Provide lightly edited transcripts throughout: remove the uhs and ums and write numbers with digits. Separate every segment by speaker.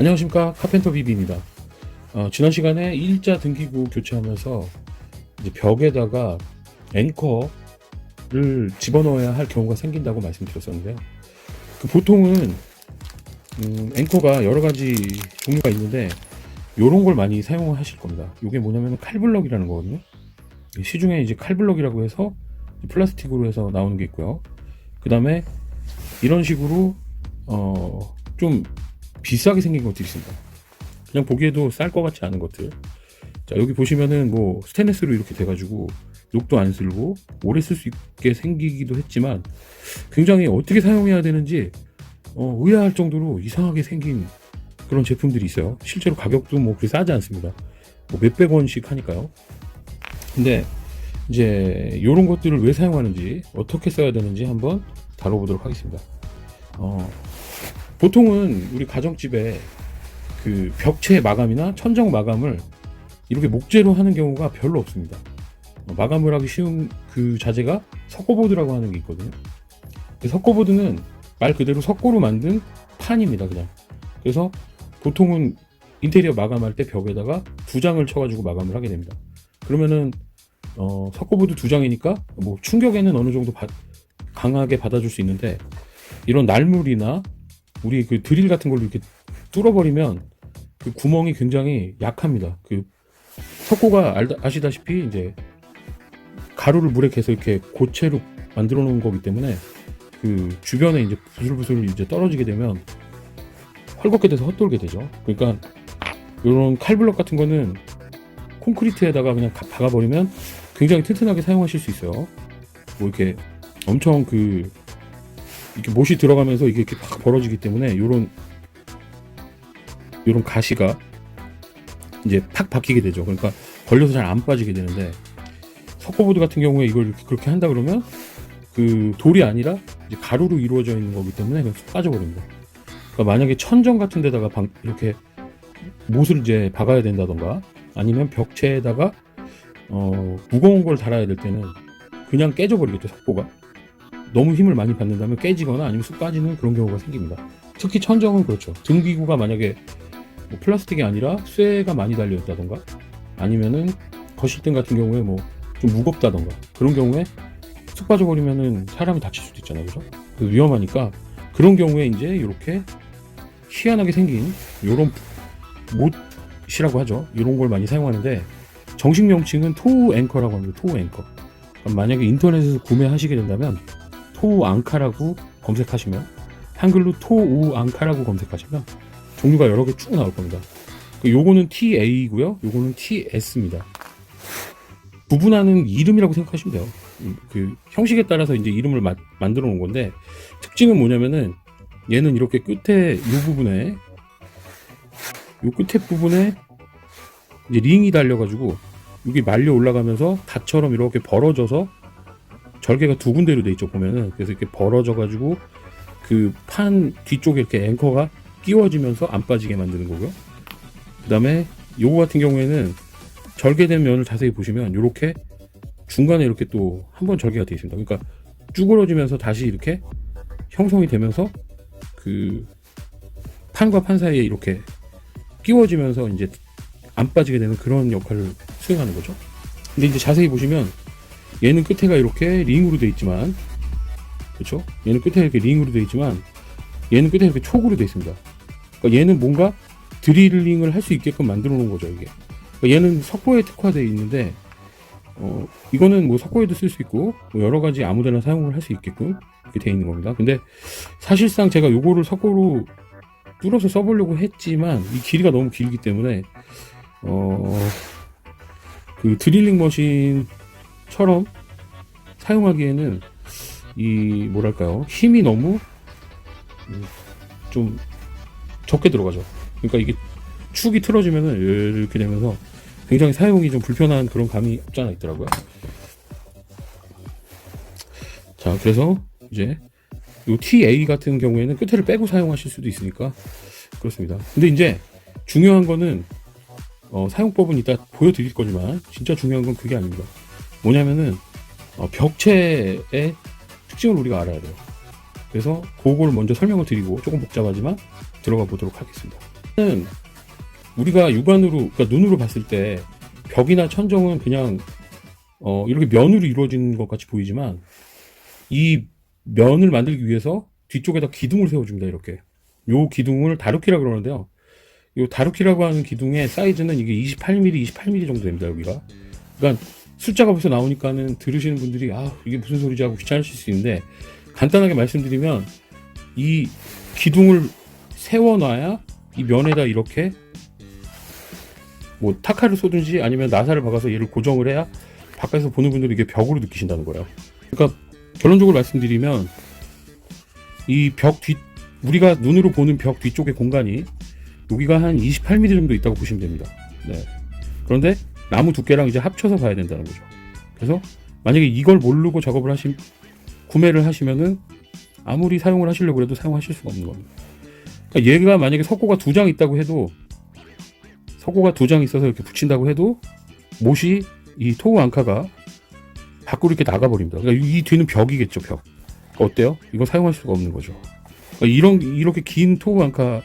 Speaker 1: 안녕하십니까, 카펜터 비비입니다. 지난 시간에 일자 등기부 교체하면서 이제 벽에다가 앵커를 집어넣어야 할 경우가 생긴다고 말씀드렸었는데요. 보통은 앵커가 여러 가지 종류가 있는데 요런 걸 많이 사용하실 겁니다. 이게 뭐냐면 칼블럭이라는 거거든요. 시중에 이제 칼블럭이라고 해서 플라스틱으로 해서 나오는 게 있고요. 그 다음에 이런 식으로 좀 비싸게 생긴 것들이 있습니다. 그냥 보기에도 쌀 것 같지 않은 것들. 자, 여기 보시면은 뭐 스테인리스로 이렇게 돼가지고 녹도 안 쓸고 오래 쓸 수 있게 생기기도 했지만 굉장히 어떻게 사용해야 되는지 의아할 정도로 이상하게 생긴 그런 제품들이 있어요. 실제로 가격도 뭐 그렇게 싸지 않습니다. 뭐 몇백 원씩 하니까요. 근데 이제 이런 것들을 왜 사용하는지, 어떻게 써야 되는지 한번 다뤄보도록 하겠습니다. 보통은 우리 가정집에 그 벽체 마감이나 천정 마감을 이렇게 목재로 하는 경우가 별로 없습니다. 마감을 하기 쉬운 그 자재가 석고보드라고 하는 게 있거든요. 석고보드는 말 그대로 석고로 만든 판입니다, 그냥. 그래서 보통은 인테리어 마감할 때 벽에다가 2장을 쳐가지고 마감을 하게 됩니다. 그러면은 석고보드 2장이니까 뭐 충격에는 어느 정도 강하게 받아줄 수 있는데, 이런 날물이나 우리 그 드릴 같은 걸로 이렇게 뚫어버리면 그 구멍이 굉장히 약합니다. 그 석고가 아시다시피 이제 가루를 물에 개서 이렇게 고체로 만들어 놓은 거기 때문에 그 주변에 이제 부슬부슬 이제 떨어지게 되면 헐겁게 돼서 헛돌게 되죠. 그러니까 이런 칼블럭 같은 거는 콘크리트에다가 그냥 박아버리면 굉장히 튼튼하게 사용하실 수 있어요. 뭐 이렇게 엄청 이렇게 못이 들어가면서 이게 이렇게 팍 벌어지기 때문에 요런 가시가 이제 팍 박히게 되죠. 그러니까 걸려서 잘 안 빠지게 되는데, 석고보드 같은 경우에 이걸 그렇게 한다 그러면 그 돌이 아니라 이제 가루로 이루어져 있는 거기 때문에 그냥 쑥 빠져버립니다. 그러니까 만약에 천정 같은 데다가 이렇게 못을 이제 박아야 된다던가, 아니면 벽체에다가 무거운 걸 달아야 될 때는 그냥 깨져버리겠죠, 석고가. 너무 힘을 많이 받는다면 깨지거나 아니면 쑥 빠지는 그런 경우가 생깁니다. 특히 천정은 그렇죠. 등기구가 만약에 뭐 플라스틱이 아니라 쇠가 많이 달려있다던가, 아니면은 거실등 같은 경우에 뭐 좀 무겁다던가, 그런 경우에 쑥 빠져버리면은 사람이 다칠 수도 있잖아요, 그죠? 그래서 위험하니까 그런 경우에 이제 이렇게 희한하게 생긴 요런 못이라고 하죠. 이런 걸 많이 사용하는데, 정식 명칭은 토우 앵커라고 합니다. 토우 앵커. 만약에 인터넷에서 구매하시게 된다면 토우 앙카라고 검색하시면, 한글로 토우 앙카라고 검색하시면 종류가 여러 개 쭉 나올 겁니다. 요거는 TA고요. 요거는 TS입니다. 구분하는 이름이라고 생각하시면 돼요. 그 형식에 따라서 이제 이름을 만들어 놓은 건데, 특징은 뭐냐면은 얘는 이렇게 끝에 요 끝에 부분에 이제 링이 달려가지고 여기 말려 올라가면서 닷처럼 이렇게 벌어져서 절개가 2군데로 돼 있죠, 보면은. 그래서 이렇게 벌어져가지고 그 판 뒤쪽에 이렇게 앵커가 끼워지면서 안 빠지게 만드는 거고요. 그 다음에 요거 같은 경우에는 절개된 면을 자세히 보시면 이렇게 중간에 이렇게 또 한 번 절개가 되어 있습니다. 그러니까 쭈그러지면서 다시 이렇게 형성이 되면서 그 판과 판 사이에 이렇게 끼워지면서 이제 안 빠지게 되는 그런 역할을 수행하는 거죠. 근데 이제 자세히 보시면 얘는 끝에가 이렇게 링으로 되어 있지만, 그렇죠? 얘는 끝에 이렇게 링으로 되어 있지만 얘는 끝에 이렇게 촉으로 되어 있습니다. 그러니까 얘는 뭔가 드릴링을 할 수 있게끔 만들어 놓은 거죠, 이게. 그러니까 얘는 석고에 특화되어 있는데, 이거는 뭐 석고에도 쓸 수 있고 뭐 여러 가지 아무데나 사용을 할 수 있게끔 이렇게 되어 있는 겁니다. 근데 사실상 제가 요거를 석고로 뚫어서 써보려고 했지만 이 길이가 너무 길기 때문에 그 드릴링 머신처럼 사용하기에는 이 뭐랄까요, 힘이 너무 좀 적게 들어가죠. 그러니까 이게 축이 틀어지면은 이렇게 되면서 굉장히 사용이 좀 불편한 그런 감이 없지 않아 있더라고요. 자, 그래서 이제 이 TA 같은 경우에는 끝에를 빼고 사용하실 수도 있으니까 그렇습니다. 근데 이제 중요한 거는 사용법은 이따 보여드릴 거지만 진짜 중요한 건 그게 아닙니다. 뭐냐면은 벽체의 특징을 우리가 알아야 돼요. 그래서 그걸 먼저 설명을 드리고 조금 복잡하지만 들어가 보도록 하겠습니다. 우리가 육안으로, 그러니까 눈으로 봤을 때 벽이나 천정은 그냥 이렇게 면으로 이루어진 것 같이 보이지만 이 면을 만들기 위해서 뒤쪽에다 기둥을 세워줍니다. 이렇게 요 기둥을 다루키라 그러는데요. 요 다루키라고 하는 기둥의 사이즈는 이게 28mm 정도 됩니다. 여기가. 그러니까 숫자가 벌써 나오니까는 들으시는 분들이 이게 무슨 소리지 하고 귀찮으실 수 있는데, 간단하게 말씀드리면 이 기둥을 세워놔야 이 면에다 이렇게 뭐 타카를 쏘든지 아니면 나사를 박아서 얘를 고정을 해야 바깥에서 보는 분들이 이게 벽으로 느끼신다는 거예요. 그러니까 결론적으로 말씀드리면 이 벽 뒤, 우리가 눈으로 보는 벽 뒤쪽의 공간이 여기가 한 28mm 정도 있다고 보시면 됩니다. 네. 그런데 나무 두께랑 이제 합쳐서 봐야 된다는 거죠. 그래서 만약에 이걸 모르고 작업을 구매를 하시면은 아무리 사용을 하시려고 해도 사용하실 수가 없는 겁니다. 그러니까 얘가 만약에 석고가 2장 있다고 해도, 석고가 2장 있어서 이렇게 붙인다고 해도 못이 이 토우 앙카가 밖으로 이렇게 나가버립니다. 그러니까 이 뒤는 벽이겠죠, 벽. 그러니까 어때요? 이거 사용할 수가 없는 거죠. 그러니까 이렇게 긴 토우 앙카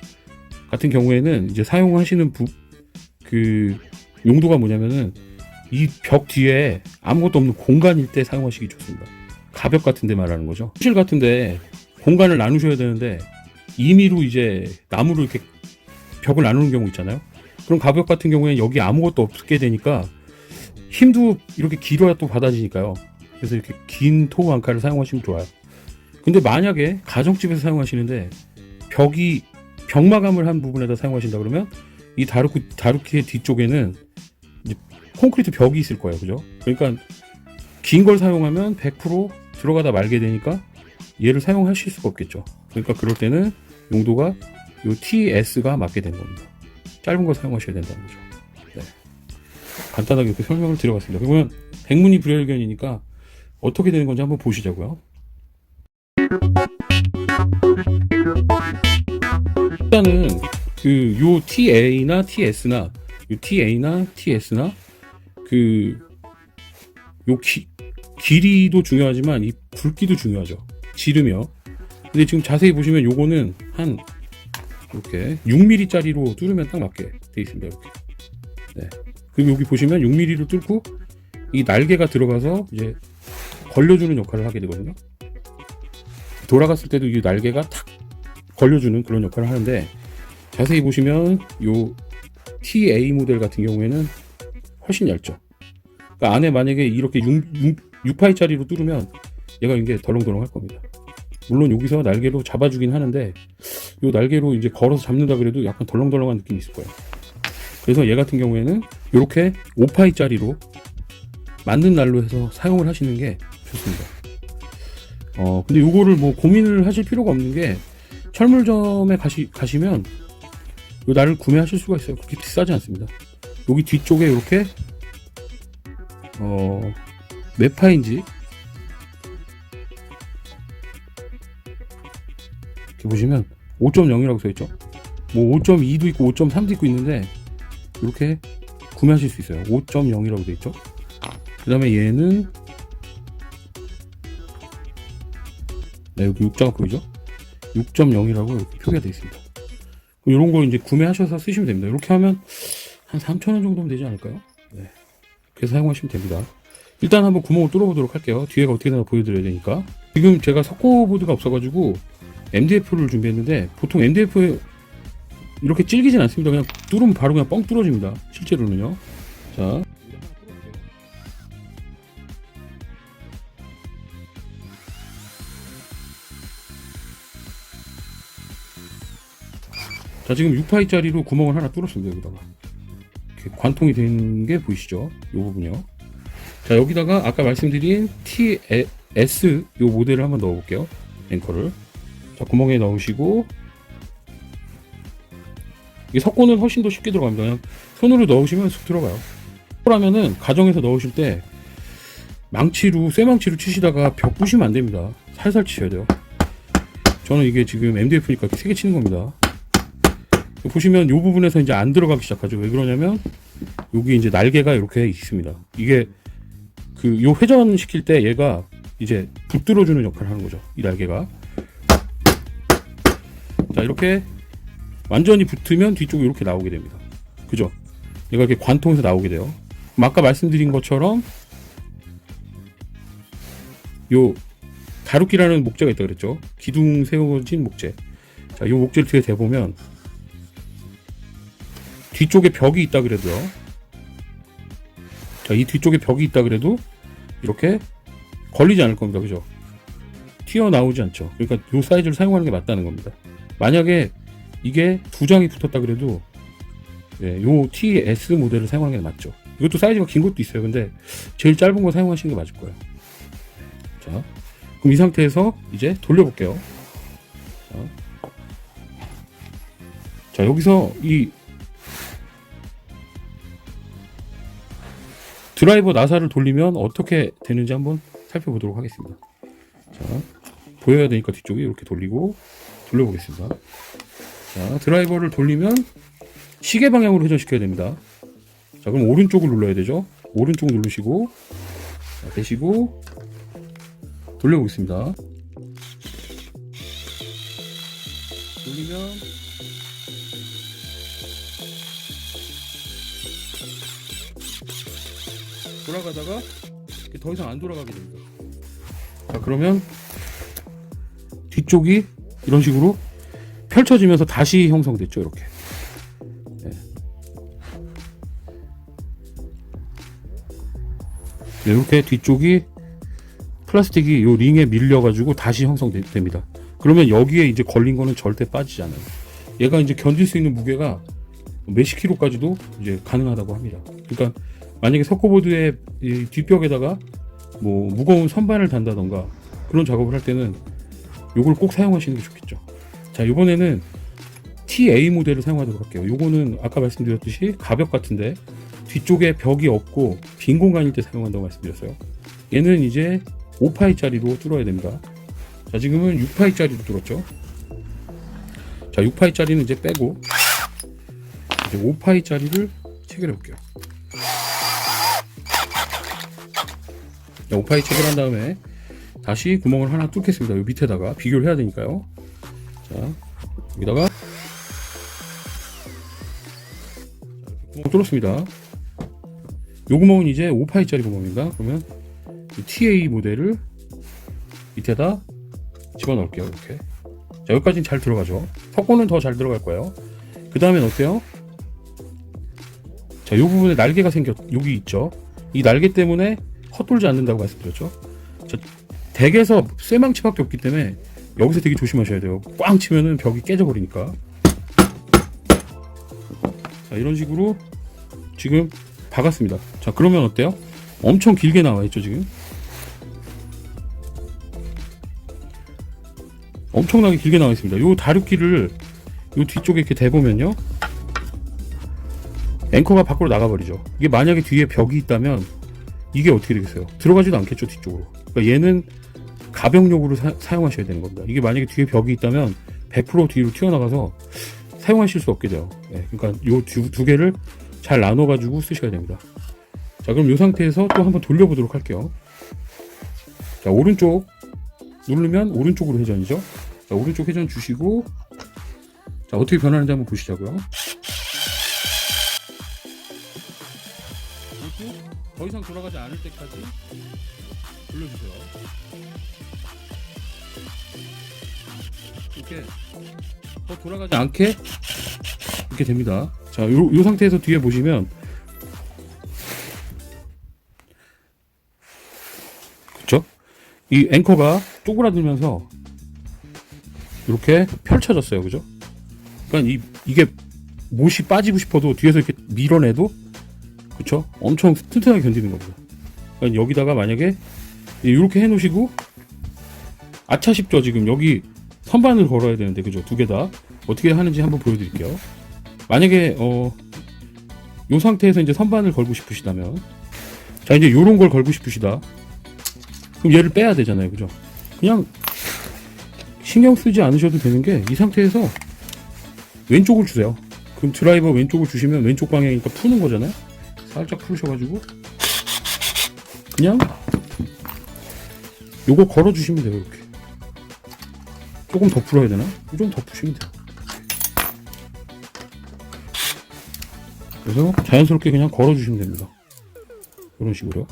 Speaker 1: 같은 경우에는 이제 사용하시는 그 용도가 뭐냐면은 이 벽 뒤에 아무것도 없는 공간일 때 사용하시기 좋습니다. 가벽 같은 데 말하는 거죠. 실 같은 데 공간을 나누셔야 되는데 임의로 이제 나무로 이렇게 벽을 나누는 경우 있잖아요. 그럼 가벽 같은 경우에는 여기 아무것도 없게 되니까 힘도 이렇게 길어야 또 받아지니까요. 그래서 이렇게 긴 토우 앙카를 사용하시면 좋아요. 근데 만약에 가정집에서 사용하시는데 벽 마감을 한 부분에다 사용하신다 그러면 이 다루키의 뒤쪽에는 이제 콘크리트 벽이 있을 거예요. 그죠? 그러니까 긴 걸 사용하면 100% 들어가다 말게 되니까 얘를 사용하실 수가 없겠죠. 그러니까 그럴 때는 용도가 요 TS가 맞게 되는 겁니다. 짧은 거 사용하셔야 된다는 거죠. 네. 간단하게 이렇게 설명을 드려봤습니다. 그러면 백문이 불여일견이니까 어떻게 되는 건지 한번 보시자고요. 일단은 요 TA나 TS나 요 길이도 중요하지만 이 굵기도 중요하죠. 지르며. 근데 지금 자세히 보시면 요거는 한 이렇게 6mm 짜리로 뚫으면 딱 맞게 돼 있습니다. 이렇게. 네. 그리고 여기 보시면 6mm를 뚫고 이 날개가 들어가서 이제 걸려주는 역할을 하게 되거든요. 돌아갔을 때도 이 날개가 탁 걸려주는 그런 역할을 하는데, 자세히 보시면 요 TA 모델 같은 경우에는 훨씬 얇죠. 그러니까 안에 만약에 이렇게 6파이짜리로 뚫으면 얘가 이게 덜렁덜렁 할 겁니다. 물론 여기서 날개로 잡아주긴 하는데 요 날개로 이제 걸어서 잡는다 그래도 약간 덜렁덜렁한 느낌이 있을 거예요. 그래서 얘 같은 경우에는 이렇게 5파이짜리로 맞는 날로 해서 사용을 하시는 게 좋습니다. 근데 요거를 뭐 고민을 하실 필요가 없는 게, 철물점에 가시면 요 날을 구매하실 수가 있어요. 그렇게 비싸지 않습니다. 여기 뒤쪽에 이렇게 몇 파인지 이렇게 보시면 5.0이라고 써있죠. 뭐 5.2도 있고 5.3도 있고 있는데 이렇게 구매하실 수 있어요. 5.0이라고 되어있죠. 그 다음에 얘는 여기 육자가 보이죠? 6.0이라고 이렇게 표기가 되어 있습니다. 이런 거 이제 구매하셔서 쓰시면 됩니다. 이렇게 하면 한 3,000원 정도면 되지 않을까요? 네. 그래서 사용하시면 됩니다. 일단 한번 구멍을 뚫어보도록 할게요. 뒤에가 어떻게 되나 보여드려야 되니까. 지금 제가 석고보드가 없어가지고 MDF를 준비했는데, 보통 MDF 이렇게 질기진 않습니다. 그냥 뚫으면 바로 그냥 뻥 뚫어집니다. 실제로는요. 자. 자, 지금 6파이짜리로 구멍을 하나 뚫었습니다. 여기다가 이렇게 관통이 된 게 보이시죠? 이 부분이요. 자, 여기다가 아까 말씀드린 TS 요 모델을 한번 넣어볼게요. 앵커를. 자, 구멍에 넣으시고, 이게 석고는 훨씬 더 쉽게 들어갑니다. 그냥 손으로 넣으시면 쑥 들어가요. 석고라면은 가정에서 넣으실 때 망치로, 쇠망치로 치시다가 벽 부시면 안 됩니다. 살살 치셔야 돼요. 저는 이게 지금 MDF니까 이렇게 3개 치는 겁니다. 보시면 이 부분에서 이제 안 들어가기 시작하죠. 왜 그러냐면 여기 이제 날개가 이렇게 있습니다. 이게 요 회전 시킬 때 얘가 이제 붙들어주는 역할을 하는 거죠. 이 날개가. 자, 이렇게 완전히 붙으면 뒤쪽이 이렇게 나오게 됩니다. 그죠? 얘가 이렇게 관통해서 나오게 돼요. 아까 말씀드린 것처럼 요 다루기라는 목재가 있다 그랬죠. 기둥 세워진 목재. 자, 이 목재를 뒤에 대보면 뒤쪽에 벽이 있다 그래도요. 자, 이 뒤쪽에 벽이 있다 그래도 이렇게 걸리지 않을 겁니다. 그죠? 튀어나오지 않죠. 그러니까 이 사이즈를 사용하는 게 맞다는 겁니다. 만약에 이게 두 장이 붙었다 그래도 예, 요 TS 모델을 사용하는 게 맞죠. 이것도 사이즈가 긴 것도 있어요. 근데 제일 짧은 거 사용하시는 게 맞을 거예요. 자, 그럼 이 상태에서 이제 돌려볼게요. 자, 여기서 이 드라이버 나사를 돌리면 어떻게 되는지 한번 살펴보도록 하겠습니다. 자, 보여야 되니까 뒤쪽에 이렇게 돌리고 돌려보겠습니다. 자, 드라이버를 돌리면 시계 방향으로 회전시켜야 됩니다. 자, 그럼 오른쪽을 눌러야 되죠. 오른쪽 누르시고 자, 대시고 돌려보겠습니다. 돌리면 돌아가다가 더 이상 안 돌아가게 됩니다. 자, 그러면 뒤쪽이 이런 식으로 펼쳐지면서 다시 형성됐죠. 이렇게. 네. 네, 이렇게 뒤쪽이 플라스틱이 이 링에 밀려가지고 다시 형성됩니다. 그러면 여기에 이제 걸린 거는 절대 빠지지 않아요. 얘가 이제 견딜 수 있는 무게가 몇십 킬로까지도 이제 가능하다고 합니다. 그러니까 만약에 석고보드의 이 뒷벽에다가 뭐 무거운 선반을 단다던가 그런 작업을 할 때는 요걸 꼭 사용하시는 게 좋겠죠. 자, 이번에는 TA 모델을 사용하도록 할게요. 요거는 아까 말씀드렸듯이 가벽 같은데 뒤쪽에 벽이 없고 빈 공간일 때 사용한다고 말씀드렸어요. 얘는 이제 5파이짜리로 뚫어야 됩니다. 자, 지금은 6파이짜리로 뚫었죠. 자, 6파이짜리는 이제 빼고 이제 5파이짜리를 체결해 볼게요. 자, 5파이 체결한 다음에 다시 구멍을 하나 뚫겠습니다. 이 밑에다가 비교를 해야 되니까요. 자, 여기다가 구멍 뚫었습니다. 이 구멍은 이제 5파이짜리 구멍입니다. 그러면 이 TA 모델을 밑에다 집어넣을게요. 이렇게. 자, 여기까지는 잘 들어가죠. 석고는 더 잘 들어갈 거예요. 그 다음엔 어때요? 자, 이 부분에 날개가 여기 있죠. 이 날개 때문에 헛돌지 않는다고 말씀드렸죠. 자, 덱에서 쇠망치밖에 없기 때문에 여기서 되게 조심하셔야 돼요. 꽝 치면은 벽이 깨져버리니까. 자, 이런 식으로 지금 박았습니다. 자, 그러면 어때요? 엄청 길게 나와 있죠, 지금. 엄청나게 길게 나와 있습니다. 요 다루기를 요 뒤쪽에 이렇게 대보면요, 앵커가 밖으로 나가버리죠. 이게 만약에 뒤에 벽이 있다면 이게 어떻게 되겠어요? 들어가지도 않겠죠, 뒤쪽으로. 그러니까 얘는 가벽용으로 사용하셔야 되는 겁니다. 이게 만약에 뒤에 벽이 있다면 100% 뒤로 튀어나가서 사용하실 수 없게 돼요. 네, 그러니까 요 두 개를 잘 나눠가지고 쓰셔야 됩니다. 자, 그럼 이 상태에서 또 한번 돌려보도록 할게요. 자, 오른쪽 누르면 오른쪽으로 회전이죠. 자, 오른쪽 회전 주시고, 자, 어떻게 변하는지 한번 보시자고요. 그리고 더 이상 돌아가지 않을 때까지 돌려주세요. 이렇게 더 돌아가지 않게 이렇게 됩니다. 자, 요 상태에서 뒤에 보시면, 그쵸? 이 앵커가 쪼그라들면서 이렇게 펼쳐졌어요. 그죠? 그러니까 이게 못이 빠지고 싶어도 뒤에서 이렇게 밀어내도, 그쵸? 엄청 튼튼하게 견디는 겁니다. 그러니까 여기다가 만약에 이렇게 해놓으시고, 아차 싶죠? 지금 여기 선반을 걸어야 되는데, 그죠? 두 개 다 어떻게 하는지 한번 보여드릴게요. 만약에 이 상태에서 이제 선반을 걸고 싶으시다면, 자, 이제 요런 걸 걸고 싶으시다. 그럼 얘를 빼야 되잖아요. 그죠? 그냥 신경 쓰지 않으셔도 되는 게, 이 상태에서 왼쪽을 주세요. 그럼 드라이버 왼쪽을 주시면 왼쪽 방향이니까 푸는 거잖아요. 살짝 풀으셔가지고 그냥 요거 걸어 주시면 돼요. 이렇게 조금 더 풀어야 되나? 좀 더 푸시면 돼요. 그래서 자연스럽게 그냥 걸어주시면 됩니다. 이런 식으로.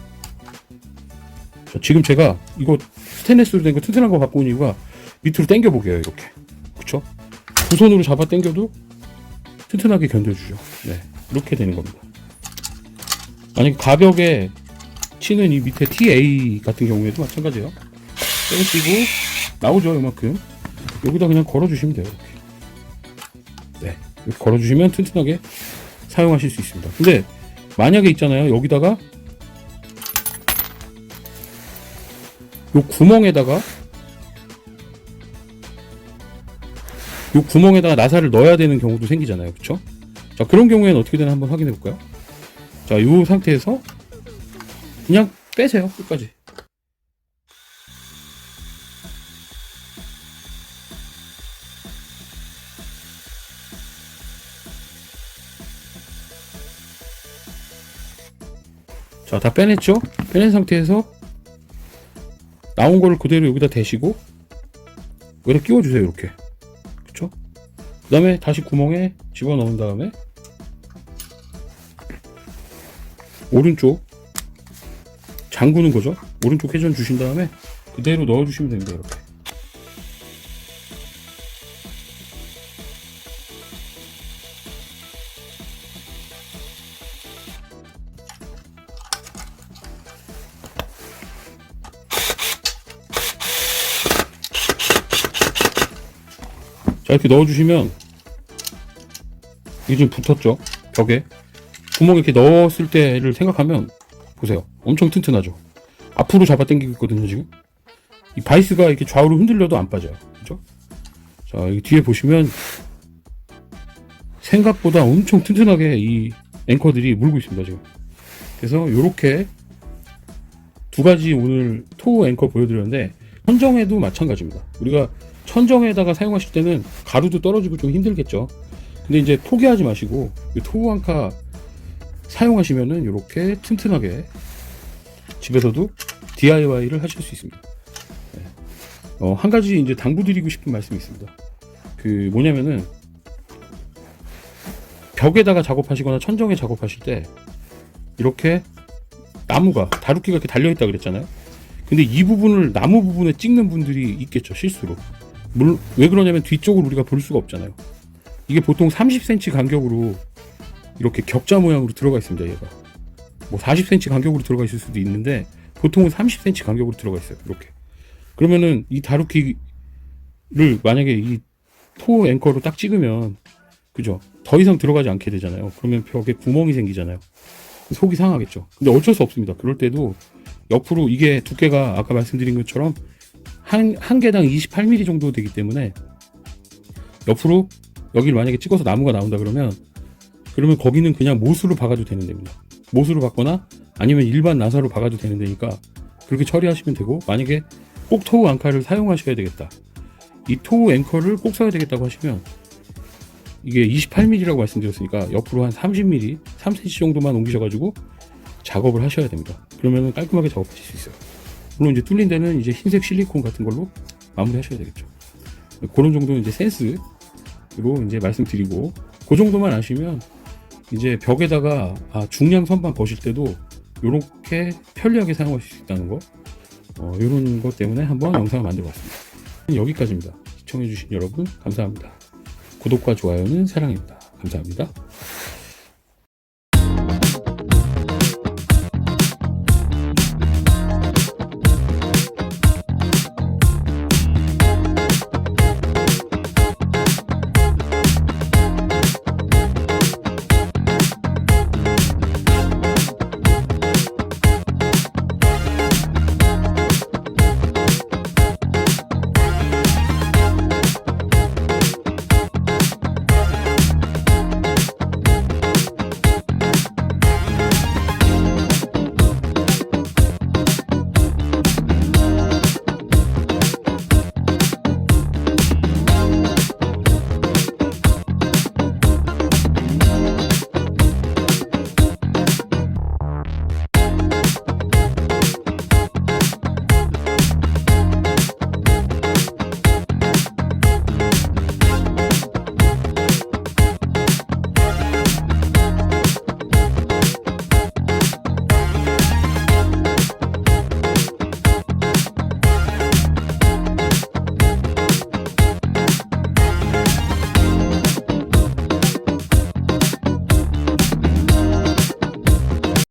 Speaker 1: 자, 지금 제가 이거 스테인레스로 된 거 튼튼한 거 갖고 온 이유가 밑으로 당겨 보게요. 이렇게. 그쵸? 두 손으로 잡아 당겨도 튼튼하게 견뎌주죠. 네, 이렇게 되는 겁니다. 만약에 가벽에 치는 이 밑에 TA 같은 경우에도 마찬가지예요. 빼시고 나오죠, 이만큼. 여기다 그냥 걸어주시면 돼요. 이렇게. 네, 이렇게 걸어주시면 튼튼하게 사용하실 수 있습니다. 근데 만약에 있잖아요, 여기다가 요 구멍에다가 나사를 넣어야 되는 경우도 생기잖아요. 그쵸? 자, 그런 경우에는 어떻게 되나 한번 확인해 볼까요? 자, 요 상태에서 그냥 빼세요. 끝까지. 자, 다 빼냈죠? 빼낸 상태에서 나온 거를 그대로 여기다 대시고 여기다 끼워주세요. 이렇게. 그쵸? 그 다음에 다시 구멍에 집어넣은 다음에 오른쪽 잠그는 거죠. 오른쪽 회전 주신 다음에 그대로 넣어주시면 됩니다. 이렇게. 자, 이렇게 넣어주시면 이게 좀 붙었죠. 벽에 구멍에 이렇게 넣었을 때를 생각하면 보세요. 엄청 튼튼하죠. 앞으로 잡아당기고 있거든요. 지금 이 바이스가 이렇게 좌우로 흔들려도 안 빠져요. 그죠? 자, 여기 뒤에 보시면 생각보다 엄청 튼튼하게 이 앵커들이 물고 있습니다. 지금. 그래서 이렇게 두 가지 오늘 토우 앵커 보여드렸는데, 천정에도 마찬가지입니다. 우리가 천정에다가 사용하실 때는 가루도 떨어지고 좀 힘들겠죠. 근데 이제 포기하지 마시고 토우 앙카 사용하시면은 이렇게 튼튼하게 집에서도 DIY를 하실 수 있습니다. 네. 한 가지 이제 당부드리고 싶은 말씀이 있습니다. 그 뭐냐면은 벽에다가 작업하시거나 천정에 작업하실 때 이렇게 나무가 다루키가 이렇게 달려있다 그랬잖아요. 근데 이 부분을 나무 부분에 찍는 분들이 있겠죠, 실수로. 왜 그러냐면 뒤쪽을 우리가 볼 수가 없잖아요. 이게 보통 30cm 간격으로 이렇게 격자 모양으로 들어가 있습니다. 얘가 뭐 40cm 간격으로 들어가 있을 수도 있는데 보통은 30cm 간격으로 들어가 있어요. 이렇게. 그러면은 이 다루키를 만약에 이 토 앵커로 딱 찍으면, 그죠? 더 이상 들어가지 않게 되잖아요. 그러면 벽에 구멍이 생기잖아요. 속이 상하겠죠. 근데 어쩔 수 없습니다. 그럴 때도 옆으로, 이게 두께가 아까 말씀드린 것처럼 한 개당 28mm 정도 되기 때문에 옆으로 여기를 만약에 찍어서 나무가 나온다 그러면 거기는 그냥 못으로 박아도 되는 데입니다. 못으로 박거나 아니면 일반 나사로 박아도 되는 데니까 그렇게 처리하시면 되고, 만약에 꼭 토우 앙카를 사용하셔야 되겠다, 이 토우 앵커를 꼭 써야 되겠다고 하시면 이게 28mm라고 말씀드렸으니까 옆으로 한 30mm, 3cm 정도만 옮기셔가지고 작업을 하셔야 됩니다. 그러면 깔끔하게 작업하실 수 있어요. 물론 이제 뚫린 데는 이제 흰색 실리콘 같은 걸로 마무리 하셔야 되겠죠. 그런 정도는 이제 센스로 이제 말씀드리고, 그 정도만 아시면 이제 벽에다가 중량 선반 거실 때도 이렇게 편리하게 사용하실 수 있다는 거, 이런 것 때문에 한번 영상을 만들어 봤습니다. 여기까지입니다. 시청해주신 여러분 감사합니다. 구독과 좋아요는 사랑입니다. 감사합니다.